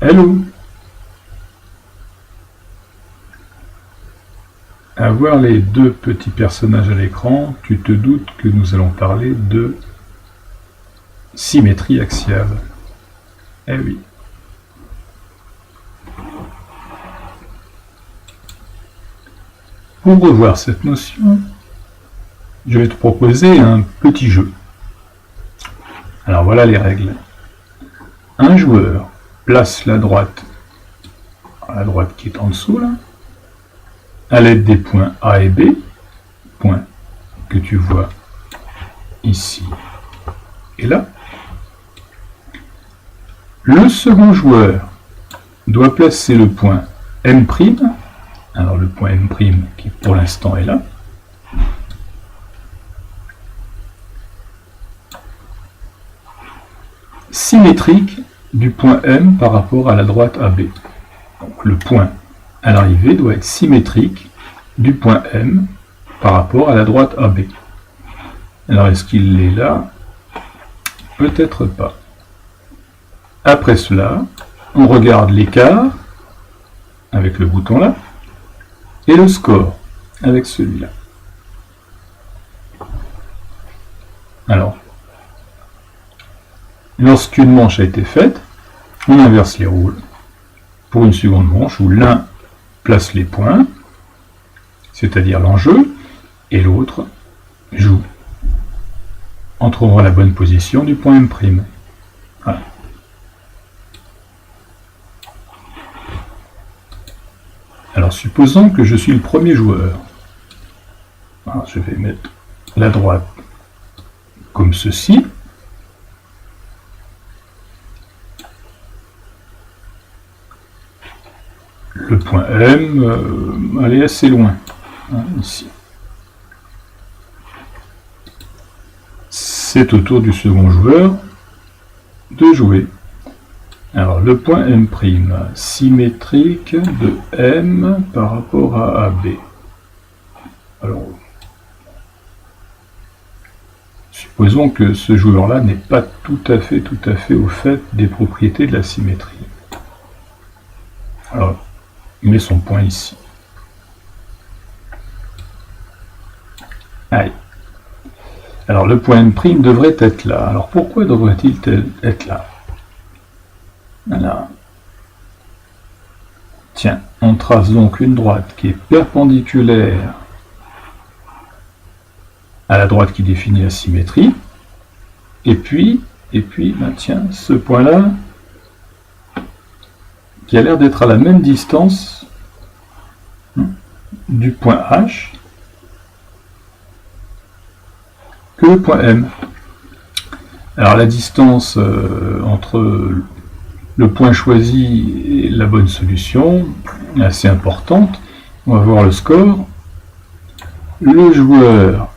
Hello. À voir les deux petits personnages à l'écran, tu te doutes que nous allons parler de symétrie axiale. Eh oui. Pour revoir cette notion, je vais te proposer un petit jeu. Alors voilà les règles. Un joueur place la droite qui est en dessous là, à l'aide des points A et B, points que tu vois ici et là. Le second joueur doit placer le point M', alors le point M' qui pour l'instant est là, symétrique du point M par rapport à la droite AB. Donc le point à l'arrivée doit être symétrique du point M par rapport à la droite AB. Alors est-ce qu'il est là? Peut-être pas. Après cela, on regarde l'écart avec le bouton là et le score avec celui-là. Alors, lorsqu'une manche a été faite, on inverse les rôles pour une seconde manche où l'un place les points, c'est-à-dire l'enjeu, et l'autre joue en trouvant la bonne position du point M'. Voilà. Alors supposons que je suis le premier joueur. Alors, je vais mettre la droite comme ceci. Le point M, elle est assez loin, hein, ici. C'est au tour du second joueur de jouer. Alors le point M', symétrique de M par rapport à AB. Alors, supposons que ce joueur-là n'est pas tout à fait au fait des propriétés de la symétrie. Alors, il met son point ici. Allez. Alors le point M' devrait être là. Alors pourquoi devrait-il être là? Voilà. Tiens, on trace donc une droite qui est perpendiculaire à la droite qui définit la symétrie. Et puis ben tiens, ce point-là, qui a l'air d'être à la même distance du point H que le point M. Alors la distance entre le point choisi et la bonne solution est assez importante. On va voir le score. Le joueur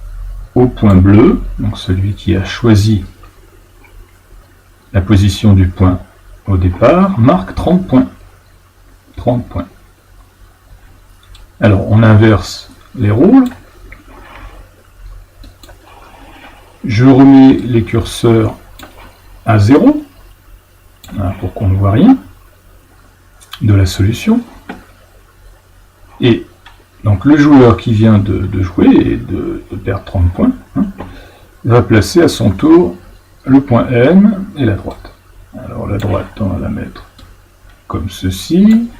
au point bleu, donc celui qui a choisi la position du point au départ, marque 30 points. 30 points. Alors on inverse les rôles. Je remets les curseurs à 0 pour qu'on ne voit rien de la solution. Et donc le joueur qui vient de jouer et de perdre 30 points va placer à son tour le point M et la droite. Alors la droite, on va la mettre comme ceci,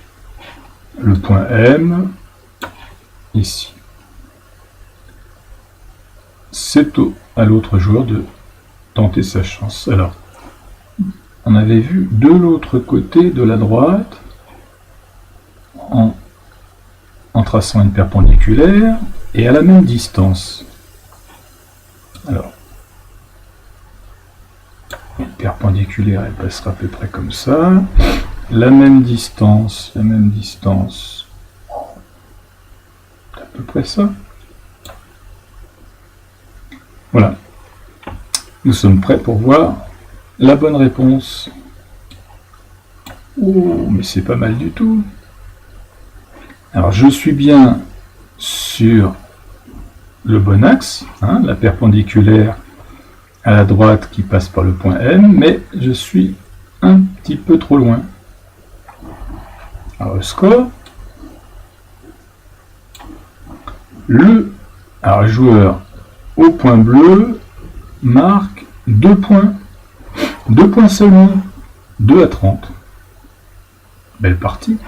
le point M ici. C'est à l'autre joueur de tenter sa chance. Alors, on avait vu de l'autre côté de la droite, en traçant une perpendiculaire, et à la même distance. Alors, une perpendiculaire, elle passera à peu près comme ça. La même distance, c'est à peu près ça. Voilà. Nous sommes prêts pour voir la bonne réponse. Oh, mais c'est pas mal du tout. Alors, je suis bien sur le bon axe, la perpendiculaire à la droite qui passe par le point M, mais je suis un petit peu trop loin. Alors, le score. Le joueur au point bleu marque 2 points. 2 points seulement. 2 à 30. Belle partie.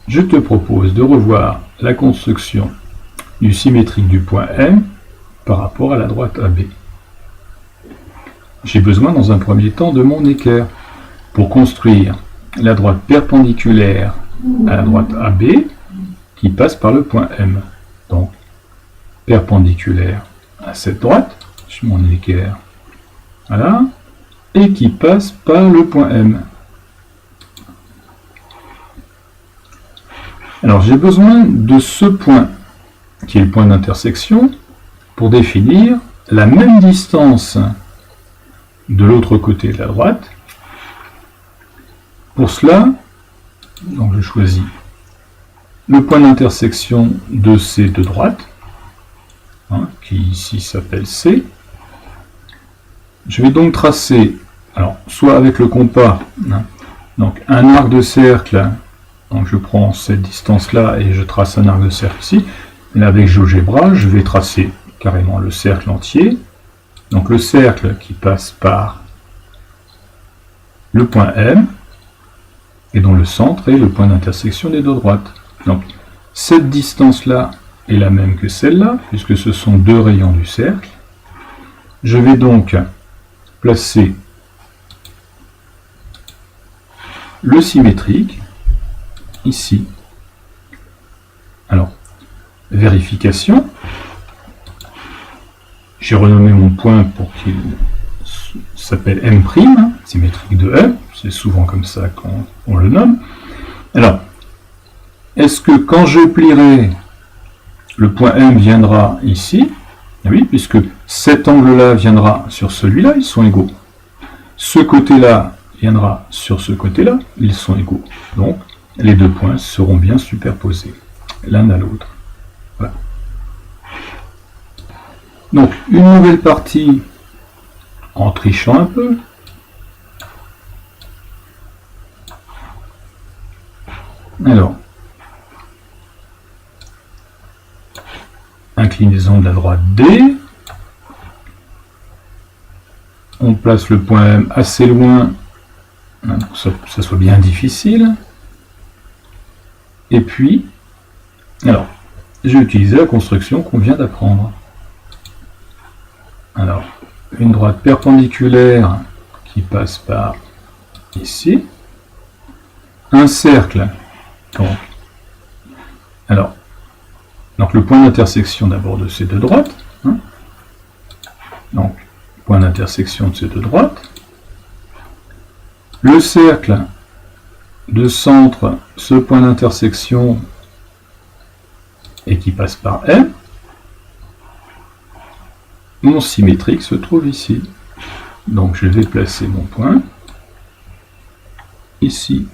Je te propose de revoir la construction du symétrique du point M par rapport à la droite AB. J'ai besoin dans un premier temps de mon équerre pour construire la droite perpendiculaire à la droite AB qui passe par le point M. Donc, perpendiculaire à cette droite, j'ai mon équerre, voilà, et qui passe par le point M. Alors, j'ai besoin de ce point, qui est le point d'intersection, pour définir la même distance de l'autre côté de la droite. Pour cela, donc je choisis le point d'intersection de ces deux droites, qui ici s'appelle C. Je vais donc tracer, alors soit avec le compas, donc un arc de cercle, donc je prends cette distance-là et je trace un arc de cercle ici. Là, avec GeoGebra, je vais tracer carrément le cercle entier. Donc le cercle qui passe par le point M, et dont le centre est le point d'intersection des deux droites. Donc cette distance-là est la même que celle-là, puisque ce sont deux rayons du cercle. Je vais donc placer le symétrique ici. Alors, vérification. J'ai renommé mon point pour qu'il s'appelle M', symétrique de M. C'est souvent comme ça qu'on le nomme. Alors, est-ce que quand je plierai, le point M viendra ici? Oui, puisque cet angle-là viendra sur celui-là, ils sont égaux. Ce côté-là viendra sur ce côté-là, ils sont égaux. Donc, les deux points seront bien superposés, l'un à l'autre. Voilà. Donc, une nouvelle partie en trichant un peu. Alors, inclinaison de la droite D. On place le point M assez loin, pour que ça soit bien difficile. Et puis, alors, j'ai utilisé la construction qu'on vient d'apprendre. Alors, une droite perpendiculaire qui passe par ici. Un cercle. Donc le point d'intersection d'abord de ces deux droites. Donc, point d'intersection de ces deux droites. Le cercle de centre, ce point d'intersection, et qui passe par M. Mon symétrique se trouve ici. Donc je vais placer mon point ici.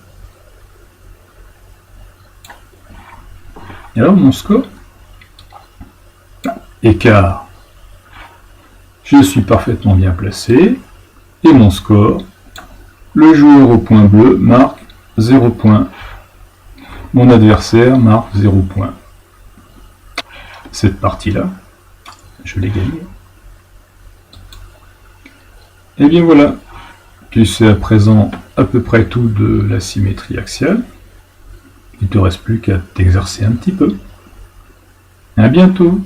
Et alors mon score, écart, je suis parfaitement bien placé, et mon score, le joueur au point bleu marque 0 points, mon adversaire marque 0 points. Cette partie-là, je l'ai gagnée. Et bien voilà, tu sais à présent à peu près tout de la symétrie axiale. Il ne te reste plus qu'à t'exercer un petit peu. À bientôt!